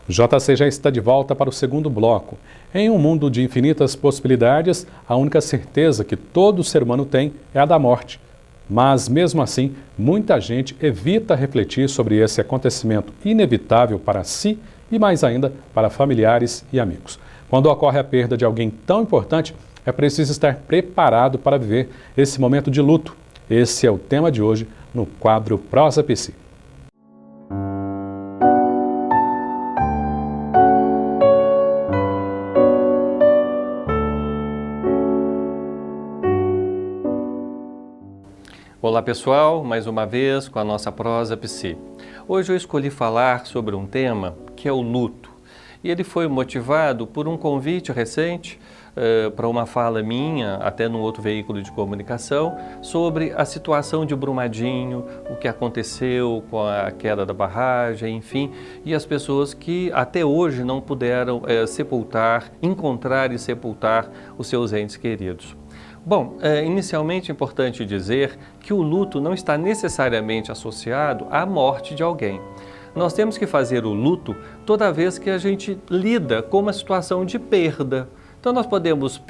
O JC já está de volta para o segundo bloco. Em um mundo de infinitas possibilidades, a única certeza que todo ser humano tem é a da morte. Mas, mesmo assim, muita gente evita refletir sobre esse acontecimento inevitável para si e, mais ainda, para familiares e amigos. Quando ocorre a perda de alguém tão importante, é preciso estar preparado para viver esse momento de luto. Esse é o tema de hoje no quadro Prosa Psi. Olá pessoal, mais uma vez com a nossa Prosa Psi. Hoje eu escolhi falar sobre um tema que é o luto. E ele foi motivado por um convite recente para uma fala minha, até num outro veículo de comunicação, sobre a situação de Brumadinho, o que aconteceu com a queda da barragem, enfim, e as pessoas que até hoje não puderam encontrar e sepultar os seus entes queridos. Bom, inicialmente é importante dizer que o luto não está necessariamente associado à morte de alguém. Nós temos que fazer o luto toda vez que a gente lida com uma situação de perda. Então nós podemos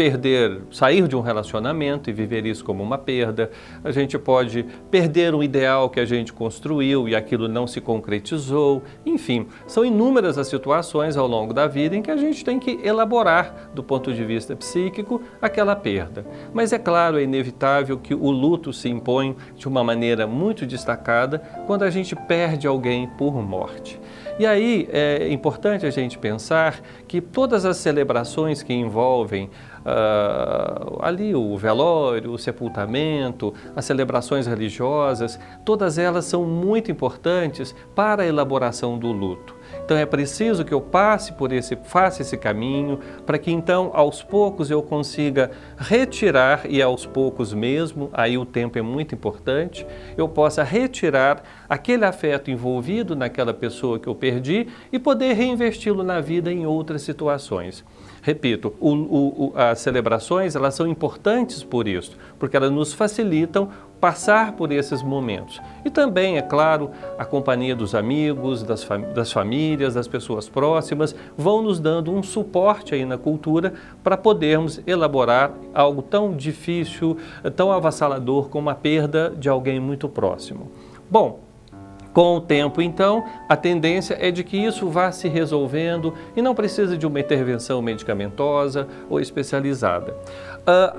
sair de um relacionamento e viver isso como uma perda. A gente pode perder um ideal que a gente construiu e aquilo não se concretizou. Enfim, são inúmeras as situações ao longo da vida em que a gente tem que elaborar, do ponto de vista psíquico, aquela perda. Mas é claro, é inevitável que o luto se impõe de uma maneira muito destacada quando a gente perde alguém por morte. E aí é importante a gente pensar que todas as celebrações que envolvem ali o velório, o sepultamento, as celebrações religiosas, todas elas são muito importantes para a elaboração do luto. Então é preciso que eu faça esse caminho, para que então aos poucos eu consiga retirar, e aos poucos mesmo, aí o tempo é muito importante, eu possa retirar aquele afeto envolvido naquela pessoa que eu perdi e poder reinvesti-lo na vida em outras situações. Repito, as celebrações elas são importantes por isso, porque elas nos facilitam passar por esses momentos. E também, é claro, a companhia dos amigos, das famílias, das pessoas próximas, vão nos dando um suporte aí na cultura para podermos elaborar algo tão difícil, tão avassalador como a perda de alguém muito próximo. Bom, com o tempo, então, a tendência é de que isso vá se resolvendo e não precisa de uma intervenção medicamentosa ou especializada.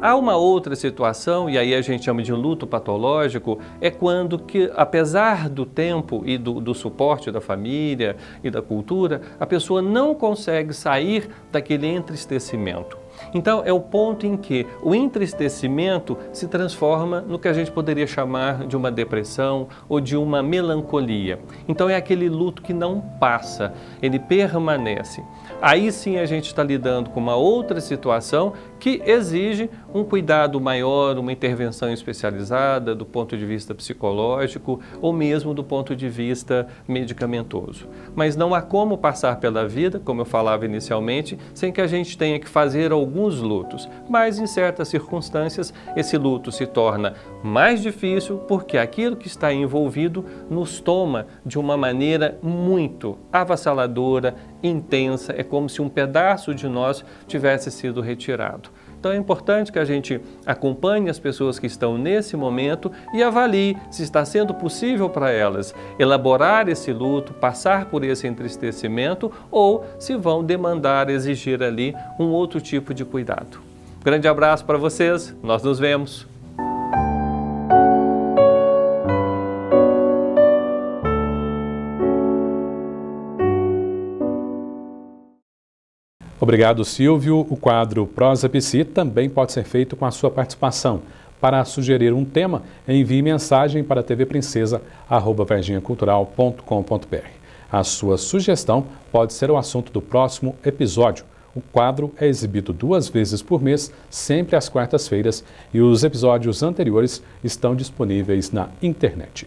Há uma outra situação, e aí a gente chama de luto patológico, é quando que, apesar do tempo e do suporte da família e da cultura, a pessoa não consegue sair daquele entristecimento. Então, é o ponto em que o entristecimento se transforma no que a gente poderia chamar de uma depressão ou de uma melancolia. Então, é aquele luto que não passa, ele permanece. Aí sim a gente está lidando com uma outra situação que exige um cuidado maior, uma intervenção especializada do ponto de vista psicológico ou mesmo do ponto de vista medicamentoso. Mas não há como passar pela vida, como eu falava inicialmente, sem que a gente tenha que fazer alguns lutos. Mas em certas circunstâncias esse luto se torna mais difícil porque aquilo que está envolvido nos toma de uma maneira muito avassaladora, intensa, é como se um pedaço de nós tivesse sido retirado. Então é importante que a gente acompanhe as pessoas que estão nesse momento e avalie se está sendo possível para elas elaborar esse luto, passar por esse entristecimento ou se vão exigir ali um outro tipo de cuidado. Grande abraço para vocês, nós nos vemos. Obrigado, Silvio. O quadro Prosa Psi também pode ser feito com a sua participação. Para sugerir um tema, envie mensagem para tvprincesa@varginhacultural.com.br. A sua sugestão pode ser o assunto do próximo episódio. O quadro é exibido 2 vezes por mês, sempre às quartas-feiras, e os episódios anteriores estão disponíveis na internet.